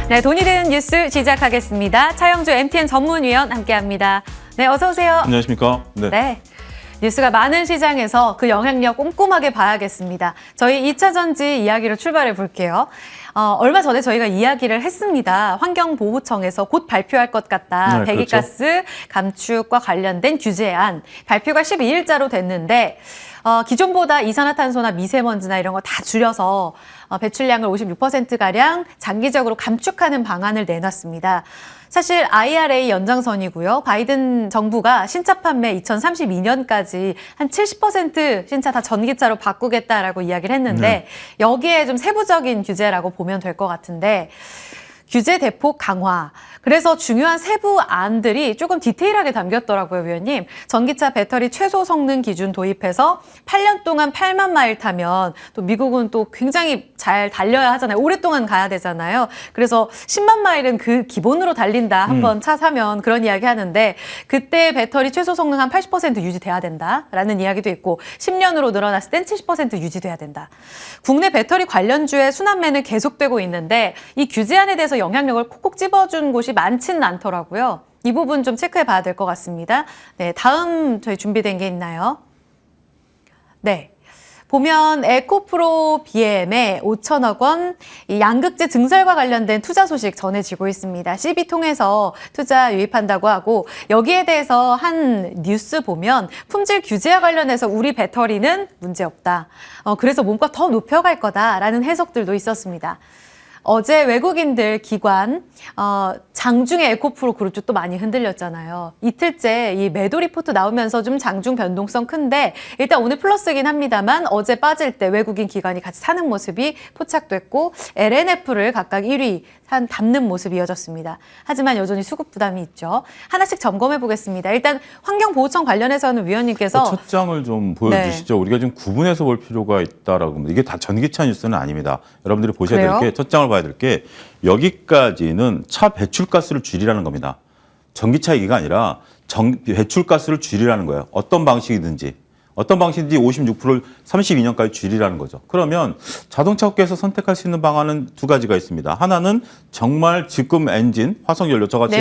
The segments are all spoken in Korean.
네, 돈이 되는 뉴스 시작하겠습니다. 차영주 MTN 전문위원 함께합니다. 네, 어서 오세요. 안녕하십니까? 네. 뉴스가 많은 시장에서 그 영향력 꼼꼼하게 봐야겠습니다. 저희 2차 전지 이야기로 출발해 볼게요. 얼마 전에 저희가 이야기를 했습니다. 환경보호청에서 곧 발표할 것 같다. 네, 배기가스 그렇죠. 감축과 관련된 규제안. 발표가 12일자로 됐는데 기존보다 이산화탄소나 미세먼지나 이런 거 다 줄여서 배출량을 56%가량 장기적으로 감축하는 방안을 내놨습니다. 사실 IRA 연장선이고요. 바이든 정부가 신차 판매 2032년까지 한 70% 신차 다 전기차로 바꾸겠다라고 이야기를 했는데 여기에 좀 세부적인 규제라고 보면 될 것 같은데 규제 대폭 강화. 그래서 중요한 세부 안들이 조금 디테일하게 담겼더라고요, 위원님. 전기차 배터리 최소 성능 기준 도입해서 8년 동안 8만 마일 타면 또 미국은 또 굉장히 잘 달려야 하잖아요. 오랫동안 가야 되잖아요. 그래서 10만 마일은 그 기본으로 달린다. 한번 차 사면 그런 이야기 하는데 그때 배터리 최소 성능 한 80% 유지돼야 된다라는 이야기도 있고 10년으로 늘어났을 땐 70% 유지돼야 된다. 국내 배터리 관련주의 순환매는 계속되고 있는데 이 규제안에 대해서 영향력을 콕콕 집어준 곳이 많지는 않더라고요. 이 부분 좀 체크해 봐야 될 것 같습니다. 네, 다음 저희 준비된 게 있나요? 네. 보면 에코프로 BM에 5천억 원 이 양극재 증설과 관련된 투자 소식 전해지고 있습니다. CB 통해서 투자 유입한다고 하고 여기에 대해서 한 뉴스 보면 품질 규제와 관련해서 우리 배터리는 문제없다. 그래서 몸값 더 높여갈 거다라는 해석들도 있었습니다. 어제 외국인들 기관 장중에 에코프로 그룹주 또 많이 흔들렸잖아요. 이틀째 이 매도 리포트 나오면서 좀 장중 변동성 큰데 일단 오늘 플러스긴 합니다만 어제 빠질 때 외국인 기관이 같이 사는 모습이 포착됐고 LNF를 각각 1위 담는 모습이 이어졌습니다. 하지만 여전히 수급 부담이 있죠. 하나씩 점검해 보겠습니다. 일단 환경보호청 관련해서는 위원님께서 첫 장을 좀 보여주시죠. 네. 우리가 좀 구분해서 볼 필요가 있다라고 합니다. 이게 다 전기차 뉴스는 아닙니다. 여러분들이 보셔야 될 그래요? 게 첫 장을 봐야 될 게 여기까지는 차 배출가스를 줄이라는 겁니다. 전기차 얘기가 아니라 배출가스를 줄이라는 거예요. 어떤 방식이든지 56%를 32년까지 줄이라는 거죠. 그러면 자동차 업계에서 선택할 수 있는 방안은 두 가지가 있습니다. 하나는 정말 지금 엔진, 화석연료 저같이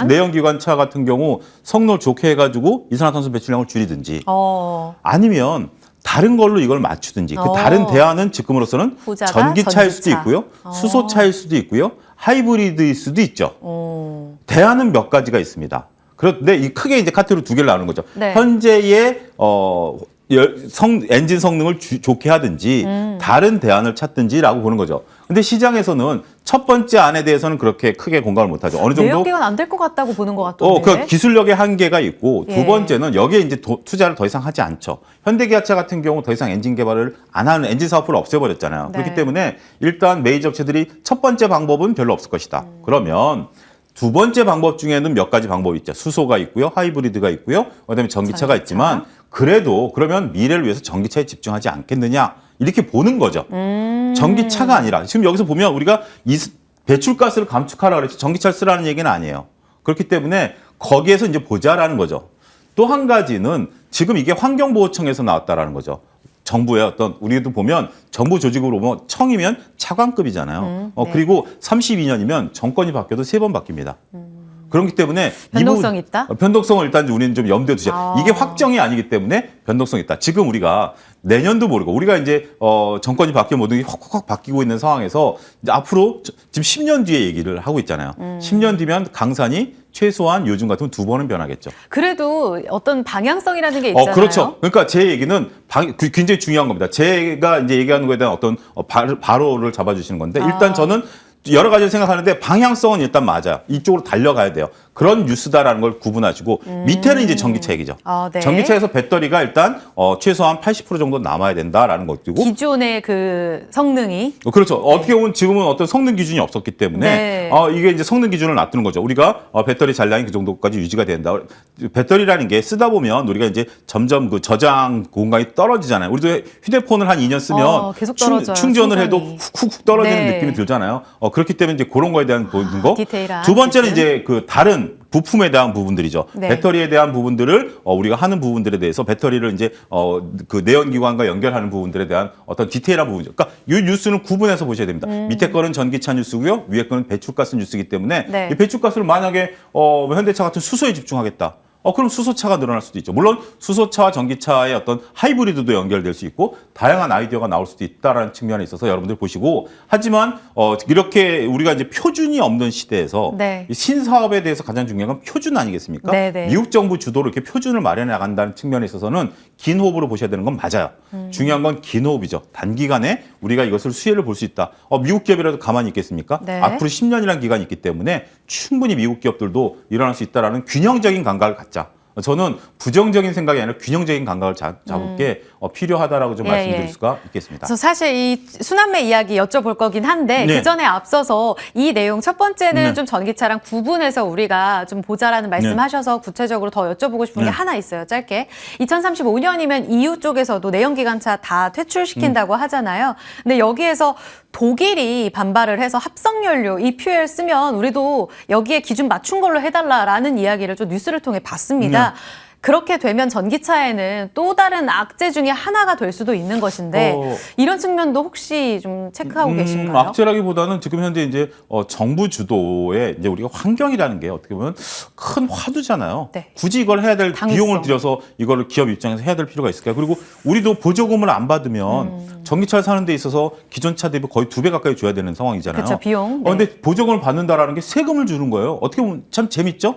내연기관 차 같은 경우 성능을 좋게 해가지고 이산화탄소 배출량을 줄이든지 아니면 다른 걸로 이걸 맞추든지 그 다른 대안은 지금으로서는 전기차일 수도 있고요. 수소차일 수도 있고요. 하이브리드일 수도 있죠. 대안은 몇 가지가 있습니다. 그런데 이 크게 이제 카테고리 두 개를 나누는 거죠. 네. 현재의 엔진 성능을 좋게 하든지 다른 대안을 찾든지라고 보는 거죠. 근데 시장에서는 첫 번째 안에 대해서는 그렇게 크게 공감을 못하죠. 어느 정도 내연기관 안 될 것 같다고 보는 것 같던데. 그 기술력의 한계가 있고 예. 두 번째는 여기에 이제 투자를 더 이상 하지 않죠. 현대기아차 같은 경우 더 이상 엔진 개발을 안 하는 엔진 사업부를 없애버렸잖아요. 네. 그렇기 때문에 일단 메이저 업체들이 첫 번째 방법은 별로 없을 것이다. 그러면 두 번째 방법 중에는 몇 가지 방법이 있죠. 수소가 있고요. 하이브리드가 있고요. 그다음에 전기차가 있지만 그래도 그러면 미래를 위해서 전기차에 집중하지 않겠느냐. 이렇게 보는 거죠. 전기차가 아니라 지금 여기서 보면 우리가 배출가스를 감축하라 그랬지 전기차를 쓰라는 얘기는 아니에요. 그렇기 때문에 거기에서 이제 보자라는 거죠. 또 한 가지는 지금 이게 환경보호청에서 나왔다라는 거죠. 정부의 우리도 보면 정부 조직으로 보면 청이면 차관급이잖아요. 네. 그리고 32년이면 정권이 바뀌어도 3번 바뀝니다. 그렇기 때문에 변동성이 있다? 변동성을 일단 우리는 좀 염두에 두자. 이게 확정이 아니기 때문에 변동성이 있다. 지금 우리가 내년도 모르고 우리가 이제 정권이 바뀌어 모든 게 확 바뀌고 있는 상황에서 이제 앞으로 지금 10년 뒤에 얘기를 하고 있잖아요. 10년 뒤면 강산이 최소한 요즘 같으면 2번은 변하겠죠. 그래도 어떤 방향성이라는 게 있잖아요. 그렇죠. 그러니까 제 얘기는 굉장히 중요한 겁니다. 제가 이제 얘기하는 거에 대한 어떤 바로를 잡아주시는 건데 일단 저는 여러 가지를 생각하는데 방향성은 일단 맞아요. 이쪽으로 달려가야 돼요. 그런 뉴스다라는 걸 구분하시고 밑에는 이제 전기차 얘기죠. 네. 전기차에서 배터리가 일단 최소한 80% 정도 남아야 된다라는 것이고 기존의 그 성능이 그렇죠. 어떻게 보면 지금은 어떤 성능 기준이 없었기 때문에 이게 이제 성능 기준을 놔두는 거죠. 우리가 배터리 잔량이 그 정도까지 유지가 된다. 배터리라는 게 쓰다 보면 우리가 이제 점점 그 저장 공간이 떨어지잖아요. 우리도 휴대폰을 한 2년 쓰면 계속 떨어져요, 충전을 해도 순간이. 훅훅 떨어지는 네. 느낌이 들잖아요. 그렇기 때문에 이제 그런 거에 대한 보는 거. 디테일한 두 번째는 기준. 이제 그 다른 다른 부품에 대한 부분들이죠. 네. 배터리에 대한 부분들을 우리가 하는 부분들에 대해서 배터리를 이제 그 내연기관과 연결하는 부분들에 대한 어떤 디테일한 부분이죠. 그러니까 이 뉴스는 구분해서 보셔야 됩니다. 밑에 거는 전기차 뉴스고요, 위에 거는 배출가스 뉴스이기 때문에 네. 이 배출가스를 만약에 현대차 같은 수소에 집중하겠다. 그럼 수소차가 늘어날 수도 있죠. 물론 수소차와 전기차의 어떤 하이브리드도 연결될 수 있고 다양한 아이디어가 나올 수도 있다라는 측면에 있어서 여러분들 보시고 하지만 이렇게 우리가 이제 표준이 없는 시대에서 네. 이 신사업에 대해서 가장 중요한 건 표준 아니겠습니까? 네, 네. 미국 정부 주도로 이렇게 표준을 마련해 나간다는 측면에 있어서는 긴 호흡으로 보셔야 되는 건 맞아요. 중요한 건 긴 호흡이죠. 단기간에 우리가 이것을 수혜를 볼 수 있다. 미국 기업이라도 가만히 있겠습니까? 네. 앞으로 10년이라는 기간이 있기 때문에 충분히 미국 기업들도 일어날 수 있다라는 균형적인 감각을 갖자. 저는 부정적인 생각이 아니라 균형적인 감각을 잡을 게 필요하다라고 좀 말씀드릴 수가 있겠습니다. 그래서 사실 이 순환매 이야기 여쭤볼 거긴 한데 네. 그 전에 앞서서 이 내용 첫 번째는 네. 좀 전기차랑 구분해서 우리가 좀 보자라는 말씀하셔서 구체적으로 더 여쭤보고 싶은 게 네. 하나 있어요. 짧게. 2035년이면 EU 쪽에서도 내연기관차 다 퇴출시킨다고 하잖아요. 근데 여기에서 독일이 반발을 해서 합성연료 이 퓨엘 쓰면 우리도 여기에 기준 맞춘 걸로 해달라라는 이야기를 좀 뉴스를 통해 봤습니다. 그렇게 되면 전기차에는 또 다른 악재 중에 하나가 될 수도 있는 것인데 이런 측면도 혹시 좀 체크하고 계신가요? 악재라기보다는 지금 현재 이제 정부 주도의 이제 우리가 환경이라는 게 어떻게 보면 큰 화두잖아요. 네. 굳이 이걸 해야 될 당위성. 비용을 들여서 이거를 기업 입장에서 해야 될 필요가 있을까요? 그리고 우리도 보조금을 안 받으면 전기차를 사는 데 있어서 기존 차 대비 거의 2배 가까이 줘야 되는 상황이잖아요. 그렇죠, 비용. 네. 근데 보조금을 받는다라는 게 세금을 주는 거예요. 어떻게 보면 참 재밌죠?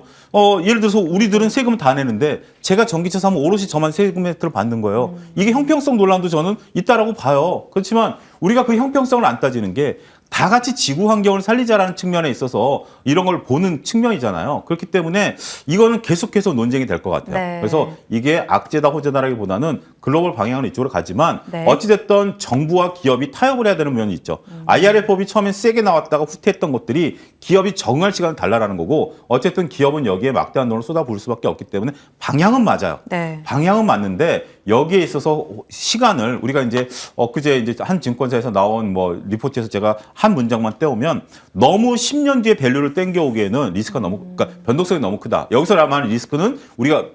예를 들어서 우리들은 세금을 다 내는데 제가 전기차 사면 오롯이 저만 세금 혜택을 받는 거예요. 이게 형평성 논란도 저는 있다라고 봐요. 그렇지만 우리가 그 형평성을 안 따지는 게 다 같이 지구 환경을 살리자라는 측면에 있어서 이런 걸 보는 측면이잖아요. 그렇기 때문에 이거는 계속해서 논쟁이 될 것 같아요. 네. 그래서 이게 악재다 호재다라기보다는 글로벌 방향은 이쪽으로 가지만 네. 어찌됐든 정부와 기업이 타협을 해야 되는 면이 있죠. IRA법이 처음에 세게 나왔다가 후퇴했던 것들이 기업이 적응할 시간을 달라라는 거고 어쨌든 기업은 여기에 막대한 돈을 쏟아부을 수밖에 없기 때문에 방향은 맞아요. 네. 방향은 맞는데 여기에 있어서 시간을 우리가 이제 엊그제 이제 한 증권사에서 나온 뭐 리포트에서 제가 한 문장만 떼오면 너무 10년 뒤에 밸류를 땡겨오기에는 리스크가 너무 그러니까 변동성이 너무 크다. 여기서 말하는 리스크는 우리가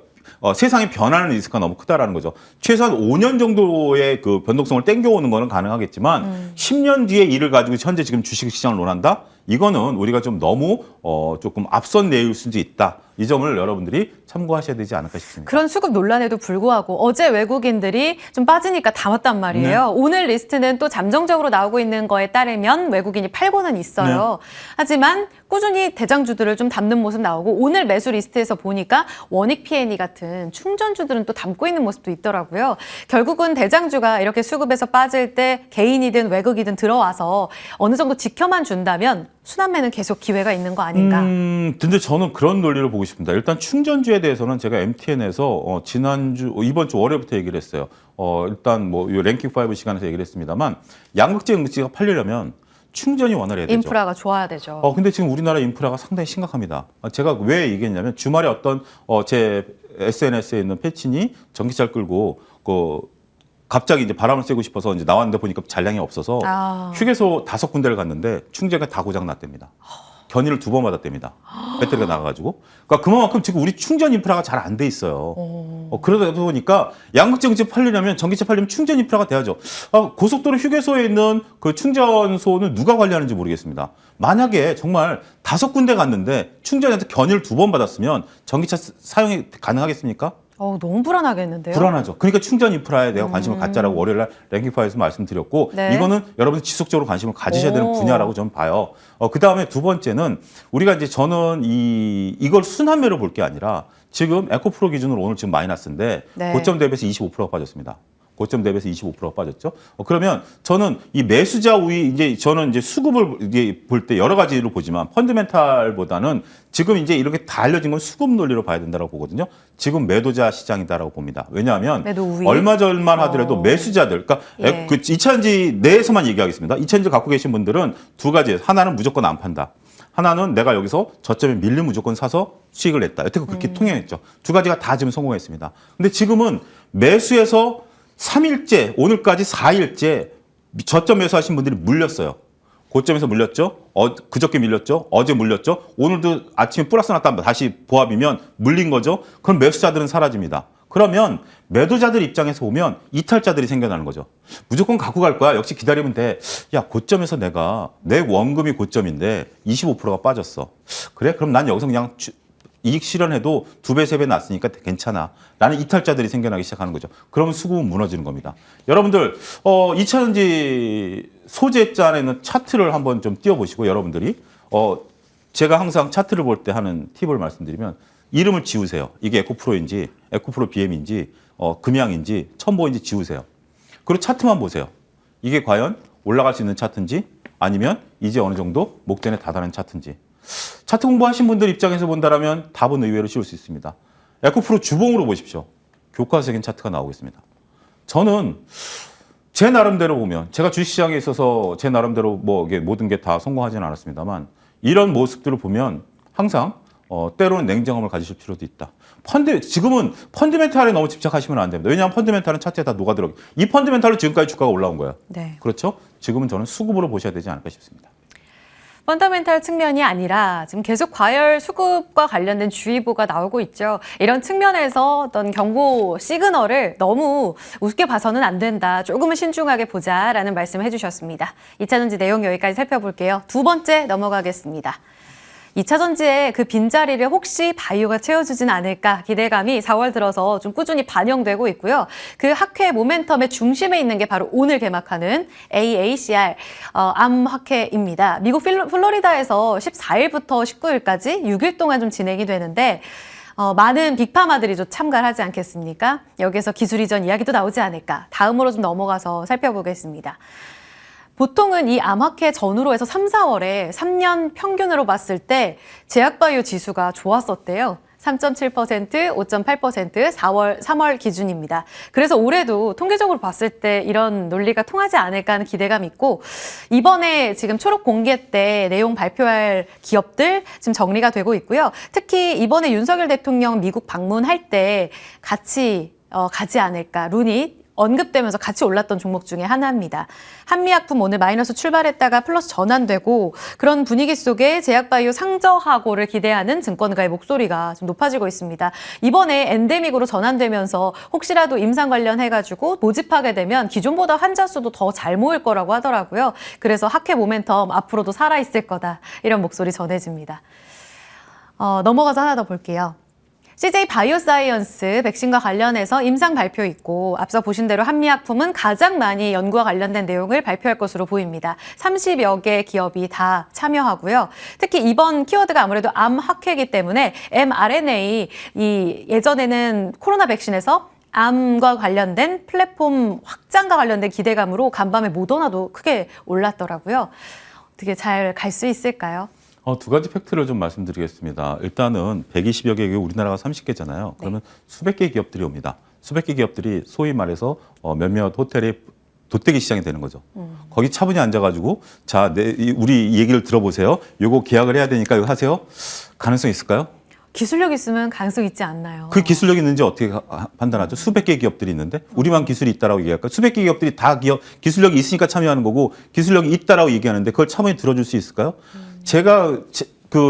세상이 변하는 리스크가 너무 크다라는 거죠. 최소한 5년 정도의 그 변동성을 땡겨오는 거는 가능하겠지만 10년 뒤에 일을 가지고 현재 지금 주식시장을 논한다? 이거는 우리가 좀 너무 조금 앞선 내용일 수도 있다. 이 점을 여러분들이 참고하셔야 되지 않을까 싶습니다. 그런 수급 논란에도 불구하고 어제 외국인들이 좀 빠지니까 담았단 말이에요. 네. 오늘 리스트는 또 잠정적으로 나오고 있는 거에 따르면 외국인이 팔고는 있어요. 하지만 꾸준히 대장주들을 좀 담는 모습 나오고 오늘 매수 리스트에서 보니까 원익 P&E 같은 충전주들은 또 담고 있는 모습도 있더라고요. 결국은 대장주가 이렇게 수급에서 빠질 때 개인이든 외국이든 들어와서 어느 정도 지켜만 준다면 순환매는 계속 기회가 있는 거 아닌가? 근데 저는 그런 논리를 보고 싶습니다. 일단 충전주에 대해서는 제가 MTN에서 이번 주 월요일부터 얘기를 했어요. 일단 뭐 랭킹5 시간에서 얘기를 했습니다만 양극재 응시가 팔리려면 충전이 원활해야 되죠. 인프라가 좋아야 되죠. 근데 지금 우리나라 인프라가 상당히 심각합니다. 제가 왜 얘기했냐면 주말에 어떤 제 SNS에 있는 패친이 전기차를 끌고 갑자기 이제 바람을 쐬고 싶어서 이제 나왔는데 보니까 잔량이 없어서 휴게소 5군데를 갔는데 충전기가 다 고장 났답니다. 견인을 2번 받았답니다. 배터리가 나가가지고. 그러니까 그만큼 지금 우리 충전 인프라가 잘 안 돼 있어요. 그러다 보니까 양극재 응시 팔리려면 전기차 팔리면 충전 인프라가 돼야죠. 고속도로 휴게소에 있는 그 충전소는 누가 관리하는지 모르겠습니다. 만약에 정말 5군데 갔는데 충전한테 견인을 2번 받았으면 전기차 사용이 가능하겠습니까? 너무 불안하겠는데요. 불안하죠. 그러니까 충전 인프라에 내가 관심을 갖자라고 월요일날 랭킹5에서 말씀드렸고 네. 이거는 여러분이 지속적으로 관심을 가지셔야 되는 분야라고 저는 봐요. 그다음에 두 번째는 우리가 이제 저는 이걸 순환매로 볼 게 아니라 지금 에코프로 기준으로 오늘 지금 마이너스인데 네. 고점 대비해서 25%가 빠졌습니다. 고점 대비해서 25%가 빠졌죠. 그러면 저는 이 매수자 우위 저는 이제 수급을 볼 때 여러 가지로 보지만 펀드멘탈보다는 지금 이제 이렇게 다 알려진 건 수급 논리로 봐야 된다고 보거든요. 지금 매도자 시장이다라고 봅니다. 왜냐하면 매도 우위? 얼마 전만 하더라도 매수자들, 그러니까 예. 그 이차전지 내에서만 얘기하겠습니다. 이차전지 갖고 계신 분들은 두 가지, 하나는 무조건 안 판다. 하나는 내가 여기서 저점에 밀리면 무조건 사서 수익을 냈다. 여태껏 그렇게 통행했죠. 두 가지가 다 지금 성공했습니다. 근데 지금은 매수해서 3일째, 오늘까지 4일째 저점 매수하신 분들이 물렸어요. 고점에서 물렸죠. 그저께 밀렸죠. 어제 물렸죠. 오늘도 아침에 플러스 났다 다시 보합이면 물린 거죠. 그럼 매수자들은 사라집니다. 그러면 매도자들 입장에서 보면 이탈자들이 생겨나는 거죠. 무조건 갖고 갈 거야. 역시 기다리면 돼. 야, 고점에서 내 원금이 고점인데 25%가 빠졌어. 그래? 그럼 난 여기서 그냥 이익 실현해도 2배, 3배 났으니까 괜찮아. 라는 이탈자들이 생겨나기 시작하는 거죠. 그러면 수급은 무너지는 겁니다. 여러분들, 2차전지 소재잔에 있는 차트를 한번 좀 띄워보시고, 여러분들이, 제가 항상 차트를 볼 때 하는 팁을 말씀드리면, 이름을 지우세요. 이게 에코프로인지, 에코프로 BM인지, 금양인지, 첨보인지 지우세요. 그리고 차트만 보세요. 이게 과연 올라갈 수 있는 차트인지, 아니면 이제 어느 정도 목전에 다다른 차트인지. 차트 공부하신 분들 입장에서 본다면 답은 의외로 쉬울 수 있습니다. 에코프로 주봉으로 보십시오. 교과서적인 차트가 나오고 있습니다. 저는 제 나름대로 보면 제가 주식시장에 있어서 제 나름대로 뭐 이게 모든 게 다 성공하지는 않았습니다만 이런 모습들을 보면 항상 때로는 냉정함을 가지실 필요도 있다. 지금은 펀드멘탈에 너무 집착하시면 안 됩니다. 왜냐하면 펀드멘탈은 차트에 다 녹아들어요. 이 펀드멘탈로 지금까지 주가가 올라온 거예요. 네. 그렇죠? 지금은 저는 수급으로 보셔야 되지 않을까 싶습니다. 펀더멘탈 측면이 아니라 지금 계속 과열 수급과 관련된 주의보가 나오고 있죠. 이런 측면에서 어떤 경고 시그널을 너무 우습게 봐서는 안 된다. 조금은 신중하게 보자라는 말씀을 해주셨습니다. 2차전지 내용 여기까지 살펴볼게요. 두 번째 넘어가겠습니다. 2차전지의 그 빈자리를 혹시 바이오가 채워주진 않을까 기대감이 4월 들어서 좀 꾸준히 반영되고 있고요. 그 학회 모멘텀의 중심에 있는 게 바로 오늘 개막하는 AACR 암학회입니다. 미국 플로리다에서 14일부터 19일까지 6일 동안 좀 진행이 되는데 많은 빅파마들이 좀 참가를 하지 않겠습니까? 여기서 기술 이전 이야기도 나오지 않을까. 다음으로 좀 넘어가서 살펴보겠습니다. 보통은 이 암학회 전후로 해서 3, 4월에 3년 평균으로 봤을 때 제약바이오 지수가 좋았었대요. 3.7%, 5.8%, 3월 기준입니다. 그래서 올해도 통계적으로 봤을 때 이런 논리가 통하지 않을까 하는 기대감이 있고 이번에 지금 초록 공개 때 내용 발표할 기업들 지금 정리가 되고 있고요. 특히 이번에 윤석열 대통령 미국 방문할 때 같이 가지 않을까. 룬이 언급되면서 같이 올랐던 종목 중에 하나입니다. 한미약품 오늘 마이너스 출발했다가 플러스 전환되고 그런 분위기 속에 제약바이오 상저하고를 기대하는 증권가의 목소리가 좀 높아지고 있습니다. 이번에 엔데믹으로 전환되면서 혹시라도 임상 관련해가지고 모집하게 되면 기존보다 환자 수도 더 잘 모일 거라고 하더라고요. 그래서 학회 모멘텀 앞으로도 살아있을 거다. 이런 목소리 전해집니다. 넘어가서 하나 더 볼게요. CJ 바이오사이언스 백신과 관련해서 임상 발표 있고 앞서 보신 대로 한미약품은 가장 많이 연구와 관련된 내용을 발표할 것으로 보입니다. 30여 개 기업이 다 참여하고요. 특히 이번 키워드가 아무래도 암학회이기 때문에 mRNA, 예전에는 코로나 백신에서 암과 관련된 플랫폼 확장과 관련된 기대감으로 간밤에 모더나도 크게 올랐더라고요. 어떻게 잘 갈 수 있을까요? 두 가지 팩트를 좀 말씀드리겠습니다. 일단은 120여 개, 우리나라가 30개잖아요. 그러면 수백 개 기업들이 옵니다. 수백 개 기업들이 소위 말해서 몇몇 호텔의 돗대기 시장이 되는 거죠. 거기 차분히 앉아가지고 자, 우리 얘기를 들어보세요. 요거 계약을 해야 되니까 이거 하세요. 가능성 있을까요? 기술력 있으면 가능성 있지 않나요? 그 기술력이 있는지 어떻게 판단하죠? 수백 개 기업들이 있는데 우리만 기술이 있다라고 얘기할까? 수백 개 기업들이 다 기술력이 있으니까 참여하는 거고 기술력이 있다라고 얘기하는데 그걸 차분히 들어줄 수 있을까요? 제가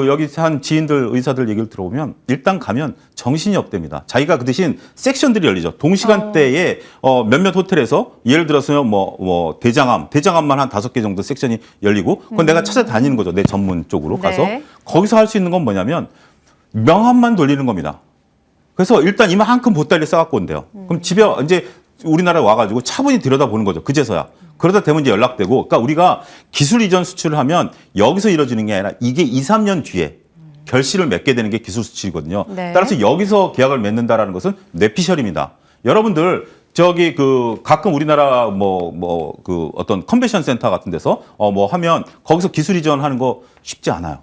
여기 한 지인들, 의사들 얘기를 들어보면 일단 가면 정신이 없답니다. 자기가 그 대신 섹션들이 열리죠. 동시간대에 몇몇 호텔에서 예를 들어서 대장암만 한 5개 정도 섹션이 열리고 그건 내가 찾아다니는 거죠. 내 전문 쪽으로 가서. 거기서 할 수 있는 건 뭐냐면 명함만 돌리는 겁니다. 그래서 일단 이만큼 보따리를 싸갖고 온대요. 그럼 집에 이제 우리나라에 와가지고 차분히 들여다보는 거죠. 그제서야. 그러다 되면 이제 연락되고. 그러니까 우리가 기술 이전 수출을 하면 여기서 이루어지는 게 아니라 이게 2, 3년 뒤에 결실을 맺게 되는 게 기술 수출이거든요. 네. 따라서 여기서 계약을 맺는다라는 것은 뇌피셜입니다. 여러분들 가끔 우리나라 어떤 컨벤션 센터 같은 데서 하면 거기서 기술 이전하는 거 쉽지 않아요.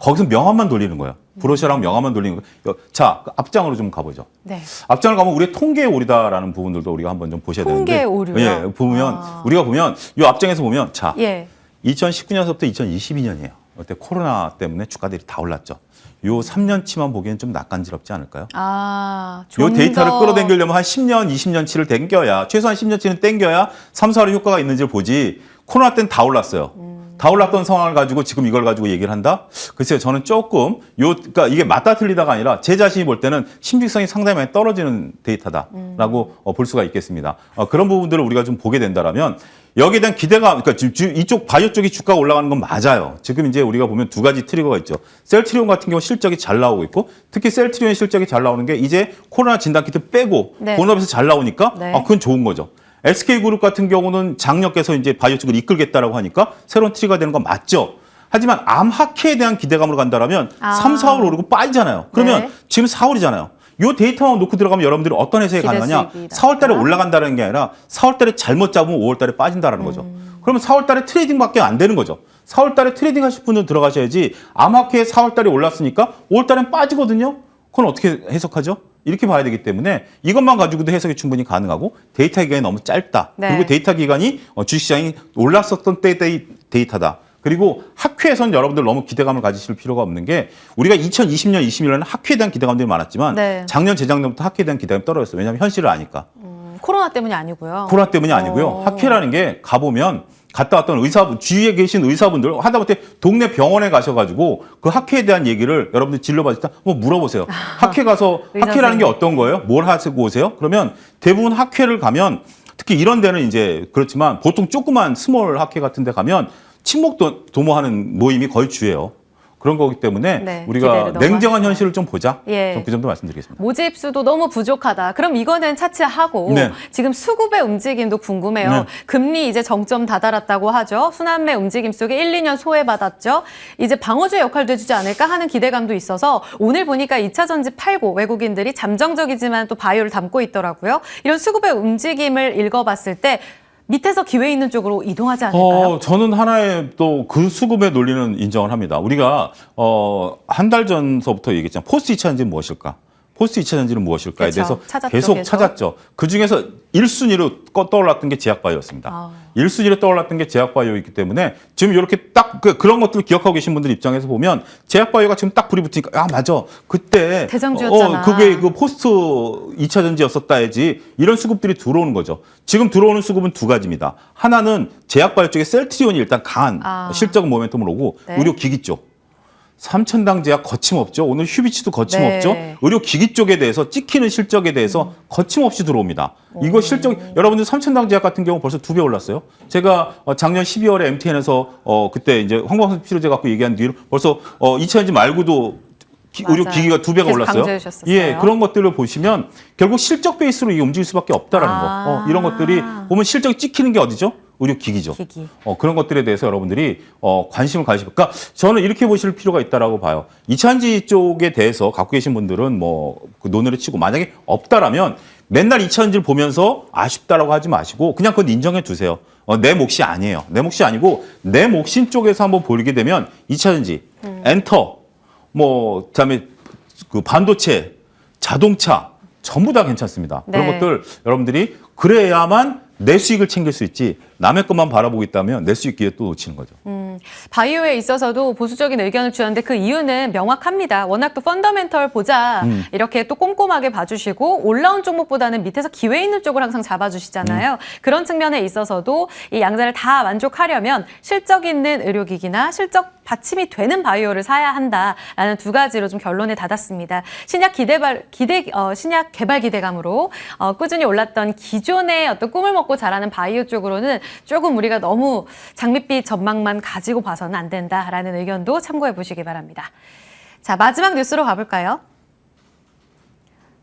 거기서 명함만 돌리는 거예요. 브로셔랑 명함만 돌리는 거예요. 자, 앞장으로 좀 가보죠. 네. 앞장을 가면 우리의 통계에 오류다라는 부분들도 우리가 한번 좀 보셔야 되는데. 통계 오류요? 예, 우리가 보면 이 앞장에서 보면 자, 2019년서부터 2022년이에요. 그때 코로나 때문에 주가들이 다 올랐죠. 요 3년치만 보기엔 좀 낯간지럽지 않을까요? 요 데이터를 끌어당기려면 한 10년, 20년치를 당겨야 최소한 10년치는 당겨야 3, 4월 효과가 있는지를 보지. 코로나 때는 다 올랐어요. 다 올랐던 상황을 가지고 지금 이걸 가지고 얘기를 한다? 글쎄요, 저는 조금 그러니까 이게 맞다 틀리다가 아니라 제 자신이 볼 때는 신빙성이 상당히 많이 떨어지는 데이터다라고 볼 수가 있겠습니다. 그런 부분들을 우리가 좀 보게 된다라면 여기에 대한 기대감, 그러니까 지금 이쪽 바이오 쪽이 주가가 올라가는 건 맞아요. 지금 이제 우리가 보면 두 가지 트리거가 있죠. 셀트리온 같은 경우 실적이 잘 나오고 있고, 특히 셀트리온 실적이 잘 나오는 게 이제 코로나 진단키트 빼고 네. 본업에서 잘 나오니까 네. 그건 좋은 거죠. SK그룹 같은 경우는 장녀께서 이제 바이오 쪽을 이끌겠다라고 하니까 새로운 트리거가 되는 건 맞죠. 하지만 암학회에 대한 기대감으로 간다라면 3, 4월 오르고 빠지잖아요. 그러면 네. 지금 4월이잖아요. 요 데이터만 놓고 들어가면 여러분들이 어떤 해석이 기대 가능하냐? 수익이다. 4월 달에 올라간다는 게 아니라 4월 달에 잘못 잡으면 5월 달에 빠진다라는 거죠. 그러면 4월 달에 트레이딩밖에 안 되는 거죠. 4월 달에 트레이딩 하실 분은 들어가셔야지 암학회에 4월 달에 올랐으니까 5월 달엔 빠지거든요. 그건 어떻게 해석하죠? 이렇게 봐야 되기 때문에 이것만 가지고도 해석이 충분히 가능하고 데이터 기간이 너무 짧다. 네. 그리고 데이터 기간이 주식시장이 올랐었던 때의 데이터다. 그리고 학회에선 여러분들 너무 기대감을 가지실 필요가 없는 게 우리가 2020년, 21년에는 학회에 대한 기대감들이 많았지만 네. 작년, 재작년부터 학회에 대한 기대감이 떨어졌어요. 왜냐하면 현실을 아니까. 코로나 때문이 아니고요. 코로나 때문이 아니고요. 학회라는 게 가보면 갔다 왔던 의사분, 주위에 계신 의사분들 하다못해 동네 병원에 가셔가지고 그 학회에 대한 얘기를 여러분들 진료받을 때 뭐 물어보세요. 학회 가서 의사 학회라는 게 선생님. 어떤 거예요? 뭘 하시고 오세요? 그러면 대부분 학회를 가면 특히 이런 데는 이제 그렇지만 보통 조그만 스몰 학회 같은 데 가면 친목 도모하는 모임이 거의 주예요. 그런 거기 때문에 네, 우리가 기대를 너무 냉정한 하시죠. 현실을 좀 보자. 예. 전 그 정도 말씀드리겠습니다. 모집 수도 너무 부족하다. 그럼 이거는 차치하고 네. 지금 수급의 움직임도 궁금해요. 네. 금리 이제 정점 다다랐다고 하죠. 순환매 움직임 속에 1, 2년 소외받았죠. 이제 방어주의 역할도 해주지 않을까 하는 기대감도 있어서 오늘 보니까 2차 전지 팔고 외국인들이 잠정적이지만 또 바이오를 담고 있더라고요. 이런 수급의 움직임을 읽어봤을 때 밑에서 기회 있는 쪽으로 이동하지 않을까요? 저는 하나의 또 그 수급의 논리는 인정을 합니다. 우리가 한 달 전서부터 얘기했잖아요. 포스트 2차 전지는 무엇일까? 포스트 2차 전지는 무엇일까에 그렇죠. 대해서 찾았죠, 계속 계속. 찾았죠. 그중에서 1순위로 떠올랐던 게 제약바이오였습니다. 아. 1순위로 떠올랐던 게 제약바이오이기 때문에 지금 이렇게 딱 그런 것들을 기억하고 계신 분들 입장에서 보면 제약바이오가 지금 딱 불이 붙으니까 맞아. 그때 대장주였잖아. 그게 그 포스트 2차 전지였었다야지 이런 수급들이 들어오는 거죠. 지금 들어오는 수급은 두 가지입니다. 하나는 제약바이오 쪽에 셀트리온이 일단 강한 실적 모멘텀을 오고 네. 의료기기 쪽. 삼천당 제약 거침없죠. 오늘 휴비치도 거침없죠. 네. 의료기기 쪽에 대해서 찍히는 실적에 대해서 거침없이 들어옵니다. 이거 실적 여러분들 삼천당 제약 같은 경우 벌써 2배 올랐어요. 제가 작년 12월에 MTN에서 그때 이제 황광수 필요제 갖고 얘기한 뒤로 벌써 2차 전지 말고도 맞아요. 의료기기가 2배가 계속 올랐어요. 강조해 주셨었어요. 예, 그런 것들을 보시면 결국 실적 베이스로 이게 움직일 수밖에 없다라는 거. 이런 것들이 보면 실적이 찍히는 게 어디죠? 의료기기죠. 기기. 그런 것들에 대해서 여러분들이 관심을 가지고, 그러니까 저는 이렇게 보실 필요가 있다라고 봐요. 이차전지 쪽에 대해서 갖고 계신 분들은 그 논의를 치고 만약에 없다라면 맨날 이차전지를 보면서 아쉽다라고 하지 마시고 그냥 그건 인정해 두세요. 내 몫이 아니에요. 내 몫이 아니고 내 몫인 쪽에서 한번 보게 되면 이차전지, 엔터, 그다음에 그 반도체, 자동차 전부 다 괜찮습니다. 네. 그런 것들 여러분들이 그래야만 내 수익을 챙길 수 있지 남의 것만 바라보고 있다면 내 수익 기회 또 놓치는 거죠. 바이오에 있어서도 보수적인 의견을 주셨는데 그 이유는 명확합니다. 워낙 또 펀더멘털 보자 이렇게 또 꼼꼼하게 봐주시고 올라온 종목보다는 밑에서 기회 있는 쪽을 항상 잡아주시잖아요. 그런 측면에 있어서도 이 양자를 다 만족하려면 실적 있는 의료기기나 실적 받침이 되는 바이오를 사야 한다라는 두 가지로 좀 결론에 닿았습니다. 신약 개발 기대감으로 꾸준히 올랐던 기존의 어떤 꿈을 먹고 자라는 바이오 쪽으로는 조금 우리가 너무 장밋빛 전망만 가지고 봐서는 안 된다라는 의견도 참고해 보시기 바랍니다. 자, 마지막 뉴스로 가볼까요?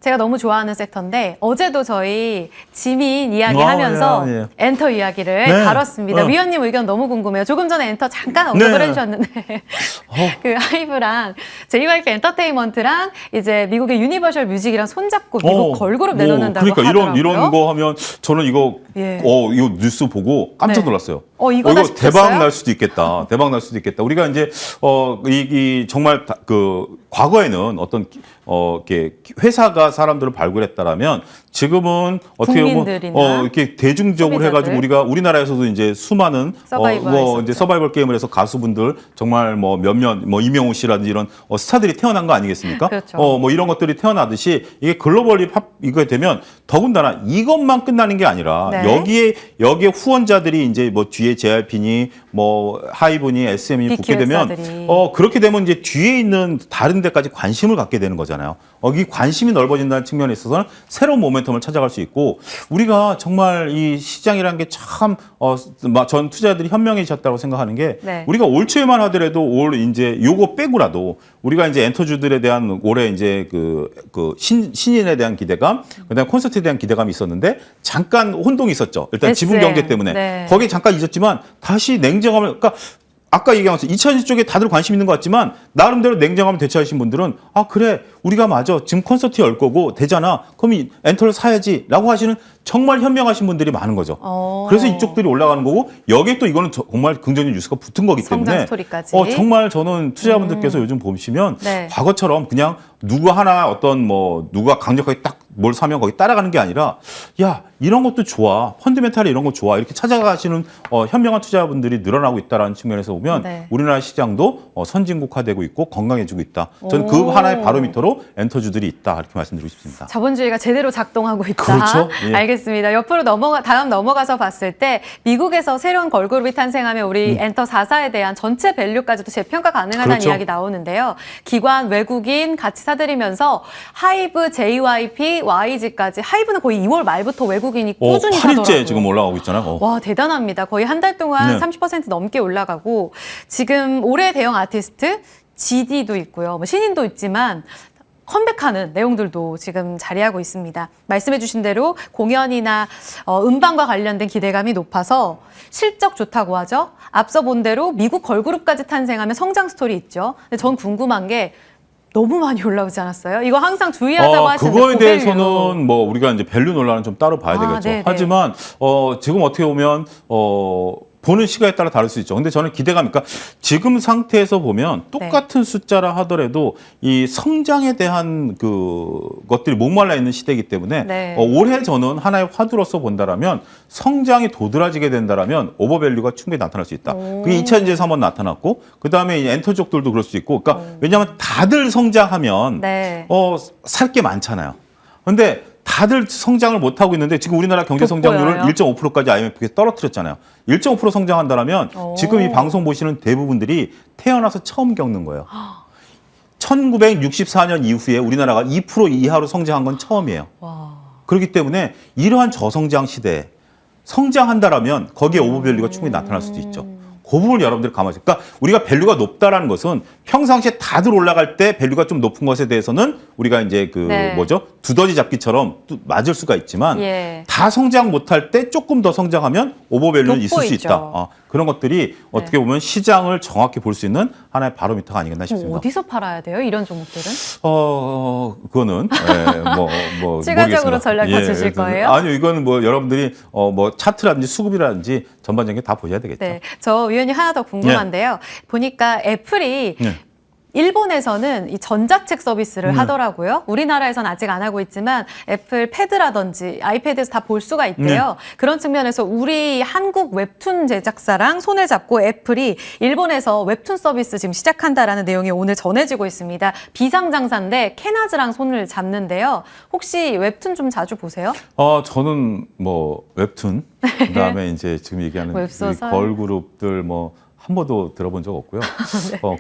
제가 너무 좋아하는 섹터인데 어제도 저희 지민 이야기하면서 예. 엔터 이야기를 네. 다뤘습니다. 위원님 의견 너무 궁금해요. 조금 전에 엔터 잠깐 언급을 해주셨는데 그 하이브랑 JYP 엔터테인먼트랑 이제 미국의 유니버셜 뮤직이랑 손잡고 미국 걸그룹 내놓는다고 그러니까 하더라고요. 이런 거 하면 저는 이거 예. 이거 뉴스 보고 깜짝 네. 놀랐어요. 이거다 이거 대박 싶었어요? 날 수도 있겠다. 대박 날 수도 있겠다. 우리가 이제 이 정말 그 과거에는 어떤 이렇게 회사가 사람들을 발굴했다라면 지금은 어떻게 보면 국민들이나 이렇게 대중적으로 소비자들. 해가지고 우리가 우리나라에서도 이제 수많은 서바이벌 이제 했었죠. 서바이벌 게임을 해서 가수분들 정말 뭐 몇몇 뭐 이명웅 씨라든지 이런 스타들이 태어난 거 아니겠습니까? 그렇죠. 뭐 이런 것들이 태어나듯이 이게 글로벌리 이거 되면 더군다나 이것만 끝나는 게 아니라 네. 여기에 후원자들이 이제 뭐 뒤에 JYP니 뭐 하이브니 SM이 붙게 되면 빅기획사들이. 그렇게 되면 이제 뒤에 있는 다른 데까지 관심을 갖게 되는 거잖아요. 이 관심이 넓어진다는 측면에 있어서는 새로운 모멘텀을 찾아갈 수 있고 우리가 정말 이 시장이라는 게 참 전 투자자들이 현명해졌다고 생각하는 게 네. 우리가 올 초에만 하더라도 올 이제 요거 빼고라도 우리가 이제 엔터주들에 대한 올해 이제 신인에 대한 기대감, 그다음에 콘서트에 대한 기대감이 있었는데 잠깐 혼동이 있었죠. 일단 지분 경제 때문에 네. 거기에 잠깐 잊었지만 다시 냉정함을 그러니까 아까 얘기한 것처럼 2020 쪽에 다들 관심 있는 것 같지만 나름대로 냉정함을 대처하신 분들은 아 그래 우리가 맞아 지금 콘서트 열 거고 되잖아 그럼 이 엔터를 사야지라고 하시는 정말 현명하신 분들이 많은 거죠. 그래서 이쪽들이 올라가는 거고 여기에 또 이거는 정말 긍정적 뉴스가 붙은 거기 때문에 성장 스토리까지. 정말 저는 투자자분들께서 요즘 보시면 네. 과거처럼 그냥 누구 하나 누가 강력하게 딱 뭘 사면 거기 따라가는 게 아니라 야 이런 것도 좋아 펀드멘탈이 이런 거 좋아 이렇게 찾아가시는 현명한 투자자분들이 늘어나고 있다라는 측면에서 보면 네. 우리나라 시장도 선진국화되고 있고 건강해지고 있다. 저는 그 하나의 바로미터로 엔터주들이 있다 이렇게 말씀드리고 싶습니다. 자본주의가 제대로 작동하고 있다. 그렇죠. 예. 알겠습니다. 옆으로 다음 넘어가서 봤을 때 미국에서 새로운 걸그룹이 탄생하면 우리 엔터 4사에 대한 전체 밸류까지도 재평가 가능하다는 그렇죠. 이야기 나오는데요. 기관, 외국인 같이 사들이면서 하이브, JYP, YG까지 하이브는 거의 2월 말부터 외국인이 꾸준히 8일째 사더라고요. 지금 올라가고 있잖아요. 와 대단합니다. 거의 한 달 동안 네. 30% 넘게 올라가고 지금 올해 대형 아티스트 GD도 있고요. 뭐 신인도 있지만 컴백하는 내용들도 지금 자리하고 있습니다. 말씀해 주신 대로 공연이나 음반과 관련된 기대감이 높아서 실적 좋다고 하죠. 앞서 본 대로 미국 걸그룹까지 탄생하면 성장 스토리 있죠. 근데 전 궁금한 게 너무 많이 올라오지 않았어요? 이거 항상 주의하자고 하시는데 그거에 고밸류. 대해서는 뭐 우리가 이제 밸류 논란은 좀 따로 봐야 되겠죠. 네네. 하지만 지금 어떻게 보면 보는 시각에 따라 다를 수 있죠. 근데 저는 기대감, 그러니까 지금 상태에서 보면 똑같은 숫자라 하더라도 이 성장에 대한 것들이 목말라 있는 시대이기 때문에 네. 올해 저는 하나의 화두로서 본다라면 성장이 도드라지게 된다라면 오버밸류가 충분히 나타날 수 있다. 그게 2000년에서 한번 나타났고 그다음에 이 엔터 쪽들도 그럴 수 있고 그러니까 왜냐하면 다들 성장하면 네. 살 게 많잖아요. 근데 다들 성장을 못하고 있는데 지금 우리나라 경제 성장률을 돋보여요? 1.5%까지 IMF에서 떨어뜨렸잖아요. 1.5% 성장한다면 지금 이 방송 보시는 대부분들이 태어나서 처음 겪는 거예요. 1964년 이후에 우리나라가 2% 이하로 성장한 건 처음이에요. 와. 그렇기 때문에 이러한 저성장 시대에 성장한다라면 거기에 오버밸류가 충분히 나타날 수도 있죠. 그 부분을 여러분들이 감안하세요. 그러니까 우리가 밸류가 높다라는 것은 평상시에 다들 올라갈 때 밸류가 좀 높은 것에 대해서는 우리가 이제 네. 두더지 잡기처럼 맞을 수가 있지만 예. 다 성장 못할 때 조금 더 성장하면 오버밸류는 있을 수 돋보이죠. 있다. 그런 것들이 어떻게 보면 시장을 정확히 볼 수 있는 하나의 바로미터가 아니겠나 싶습니다. 어디서 팔아야 돼요? 이런 종목들은? 그거는 뭐 추가적으로 모르겠습니다. 전략 다 주실 거예요? 아니요, 이거는 뭐 여러분들이 뭐 차트라든지 수급이라든지 전반적인 게 다 보셔야 되겠죠. 네, 저 위원님 하나 더 궁금한데요. 보니까 애플이 네. 일본에서는 이 전자책 서비스를 하더라고요. 우리나라에서는 아직 안 하고 있지만 애플 패드라든지 아이패드에서 다 볼 수가 있대요. 그런 측면에서 우리 한국 웹툰 제작사랑 손을 잡고 애플이 일본에서 웹툰 서비스 지금 시작한다라는 내용이 오늘 전해지고 있습니다. 비상장사인데 캐나즈랑 손을 잡는데요. 혹시 웹툰 좀 자주 보세요? 저는 뭐 웹툰 그다음에 이제 지금 얘기하는 웹소설? 이 걸그룹들 한 번도 들어본 적 없고요.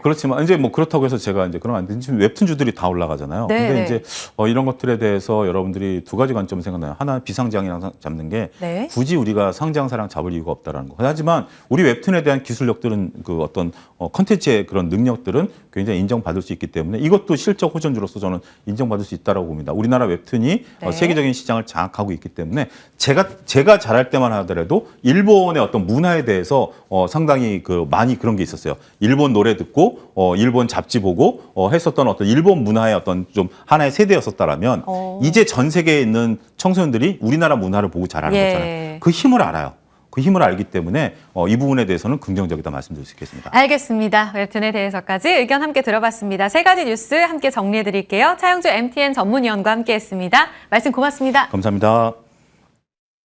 그렇지만 이제 뭐 그렇다고 해서 제가 이제 그런 안 되는 지금 웹툰주들이 다 올라가잖아요. 네, 근데 네. 이제 이런 것들에 대해서 여러분들이 두 가지 관점을 생각나요. 하나 비상장이랑 잡는 게 네. 굳이 우리가 상장사랑 잡을 이유가 없다라는 거. 하지만 우리 웹툰에 대한 기술력들은 어떤 컨텐츠의 그런 능력들은 굉장히 인정받을 수 있기 때문에 이것도 실적 호전주로서 저는 인정받을 수 있다라고 봅니다. 우리나라 웹툰이 네. 세계적인 시장을 장악하고 있기 때문에 제가 잘할 때만 하더라도 일본의 어떤 문화에 대해서 상당히 많이 그런 게 있었어요. 일본 노래 듣고 일본 잡지 보고 했었던 어떤 일본 문화의 어떤 좀 하나의 세대였었다라면 이제 전 세계에 있는 청소년들이 우리나라 문화를 보고 자라는 예. 거잖아요. 그 힘을 알아요. 그 힘을 알기 때문에 이 부분에 대해서는 긍정적이다 말씀드릴 수 있겠습니다. 알겠습니다. 웹툰에 대해서까지 의견 함께 들어봤습니다. 세 가지 뉴스 함께 정리해드릴게요. 차영주 MTN 전문위원과 함께했습니다. 말씀 고맙습니다. 감사합니다.